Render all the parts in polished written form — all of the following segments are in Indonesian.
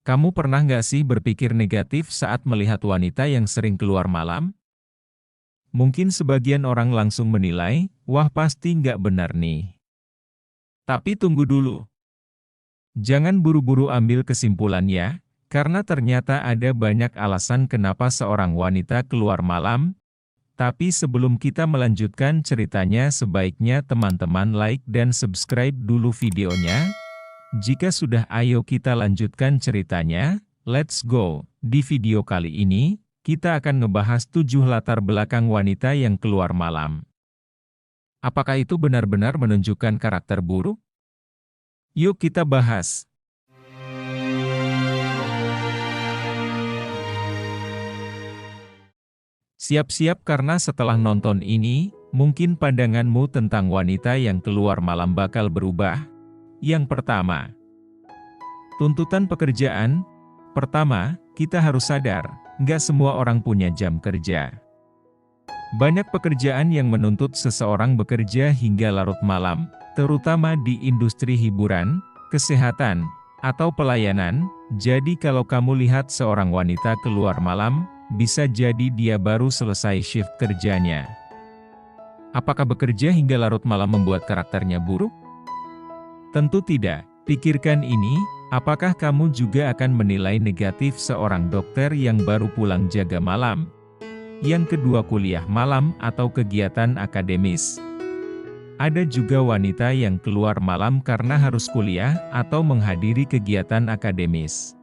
Kamu pernah nggak sih berpikir negatif saat melihat wanita yang sering keluar malam? Mungkin sebagian orang langsung menilai, wah pasti nggak benar nih. Tapi tunggu dulu. Jangan buru-buru ambil kesimpulan ya, karena ternyata ada banyak alasan kenapa seorang wanita keluar malam. Tapi sebelum kita melanjutkan ceritanya, sebaiknya teman-teman like dan subscribe dulu videonya. Jika sudah, ayo kita lanjutkan ceritanya. Let's go. Di video kali ini, kita akan ngebahas 7 latar belakang wanita yang keluar malam. Apakah itu benar-benar menunjukkan karakter buruk? Yuk kita bahas. Siap-siap karena setelah nonton ini, mungkin pandanganmu tentang wanita yang keluar malam bakal berubah. Yang pertama, tuntutan pekerjaan. Pertama, kita harus sadar, nggak semua orang punya jam kerja. Banyak pekerjaan yang menuntut seseorang bekerja hingga larut malam, terutama di industri hiburan, kesehatan, atau pelayanan. Jadi kalau kamu lihat seorang wanita keluar malam, bisa jadi dia baru selesai shift kerjanya. Apakah bekerja hingga larut malam membuat karakternya buruk? Tentu tidak. Pikirkan ini, apakah kamu juga akan menilai negatif seorang dokter yang baru pulang jaga malam? Yang kedua, kuliah malam atau kegiatan akademis. Ada juga wanita yang keluar malam karena harus kuliah atau menghadiri kegiatan akademis.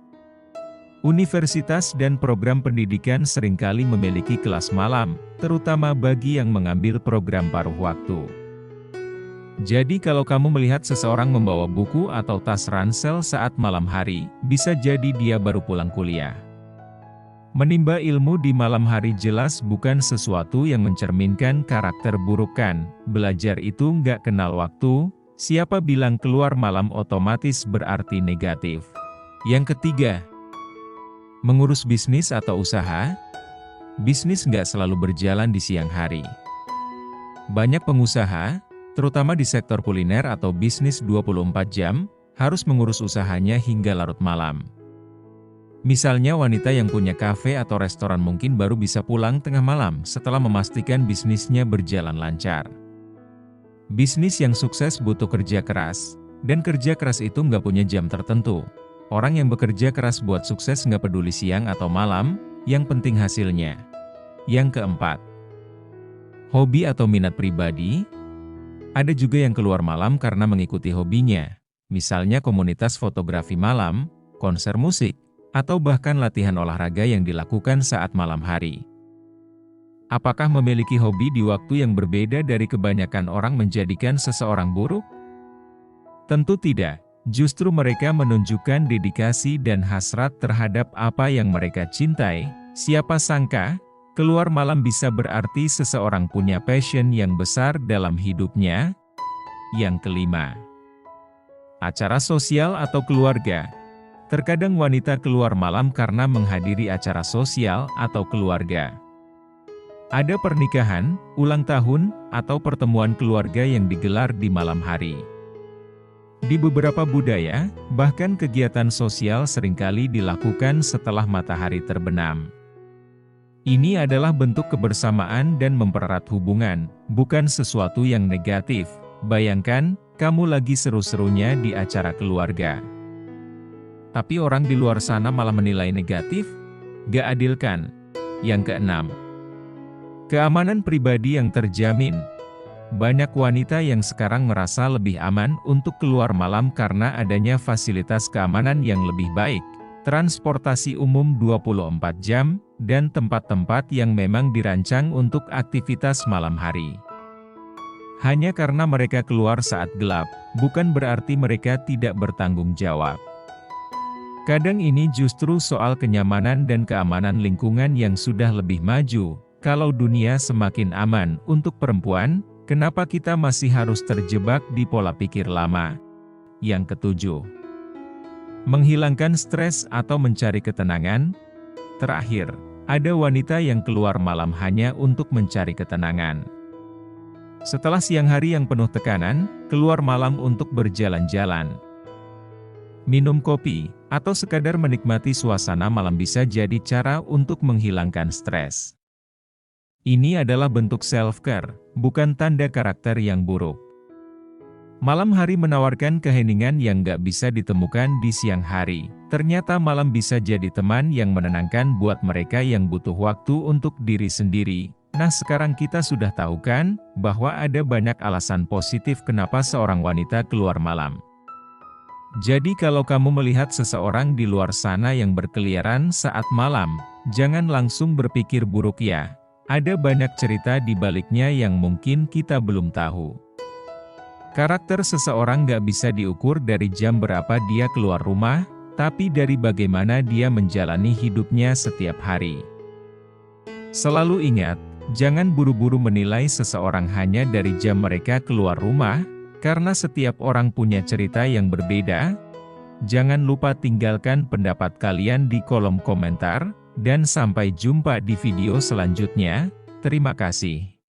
Universitas dan program pendidikan seringkali memiliki kelas malam, terutama bagi yang mengambil program paruh waktu. Jadi kalau kamu melihat seseorang membawa buku atau tas ransel saat malam hari, bisa jadi dia baru pulang kuliah. Menimba ilmu di malam hari jelas bukan sesuatu yang mencerminkan karakter buruk kan. Belajar itu nggak kenal waktu. Siapa bilang keluar malam otomatis berarti negatif? Yang ketiga, mengurus bisnis atau usaha. Bisnis nggak selalu berjalan di siang hari. Banyak pengusaha, terutama di sektor kuliner atau bisnis 24 jam, harus mengurus usahanya hingga larut malam. Misalnya wanita yang punya kafe atau restoran mungkin baru bisa pulang tengah malam setelah memastikan bisnisnya berjalan lancar. Bisnis yang sukses butuh kerja keras, dan kerja keras itu nggak punya jam tertentu. Orang yang bekerja keras buat sukses nggak peduli siang atau malam, yang penting hasilnya. Yang keempat, hobi atau minat pribadi. Ada juga yang keluar malam karena mengikuti hobinya, misalnya komunitas fotografi malam, konser musik, atau bahkan latihan olahraga yang dilakukan saat malam hari. Apakah memiliki hobi di waktu yang berbeda dari kebanyakan orang menjadikan seseorang buruk? Tentu tidak, justru mereka menunjukkan dedikasi dan hasrat terhadap apa yang mereka cintai. Siapa sangka, keluar malam bisa berarti seseorang punya passion yang besar dalam hidupnya. Yang kelima, acara sosial atau keluarga. Terkadang wanita keluar malam karena menghadiri acara sosial atau keluarga. Ada pernikahan, ulang tahun, atau pertemuan keluarga yang digelar di malam hari. Di beberapa budaya, bahkan kegiatan sosial seringkali dilakukan setelah matahari terbenam. Ini adalah bentuk kebersamaan dan mempererat hubungan, bukan sesuatu yang negatif. Bayangkan, kamu lagi seru-serunya di acara keluarga. Tapi orang di luar sana malah menilai negatif? Gak adil kan? Yang keenam, keamanan pribadi yang terjamin. Banyak wanita yang sekarang merasa lebih aman untuk keluar malam karena adanya fasilitas keamanan yang lebih baik, transportasi umum 24 jam, dan tempat-tempat yang memang dirancang untuk aktivitas malam hari. Hanya karena mereka keluar saat gelap, bukan berarti mereka tidak bertanggung jawab. Kadang ini justru soal kenyamanan dan keamanan lingkungan yang sudah lebih maju. Kalau dunia semakin aman untuk perempuan, kenapa kita masih harus terjebak di pola pikir lama? Yang ketujuh, menghilangkan stres atau mencari ketenangan. Terakhir, ada wanita yang keluar malam hanya untuk mencari ketenangan. Setelah siang hari yang penuh tekanan, keluar malam untuk berjalan-jalan, minum kopi, atau sekadar menikmati suasana malam bisa jadi cara untuk menghilangkan stres. Ini adalah bentuk self-care, bukan tanda karakter yang buruk. Malam hari menawarkan keheningan yang gak bisa ditemukan di siang hari. Ternyata malam bisa jadi teman yang menenangkan buat mereka yang butuh waktu untuk diri sendiri. Nah, sekarang kita sudah tahu kan, bahwa ada banyak alasan positif kenapa seorang wanita keluar malam. Jadi kalau kamu melihat seseorang di luar sana yang berkeliaran saat malam, jangan langsung berpikir buruk ya. Ada banyak cerita di baliknya yang mungkin kita belum tahu. Karakter seseorang gak bisa diukur dari jam berapa dia keluar rumah, tapi dari bagaimana dia menjalani hidupnya setiap hari. Selalu ingat, jangan buru-buru menilai seseorang hanya dari jam mereka keluar rumah, karena setiap orang punya cerita yang berbeda. Jangan lupa tinggalkan pendapat kalian di kolom komentar, dan sampai jumpa di video selanjutnya. Terima kasih.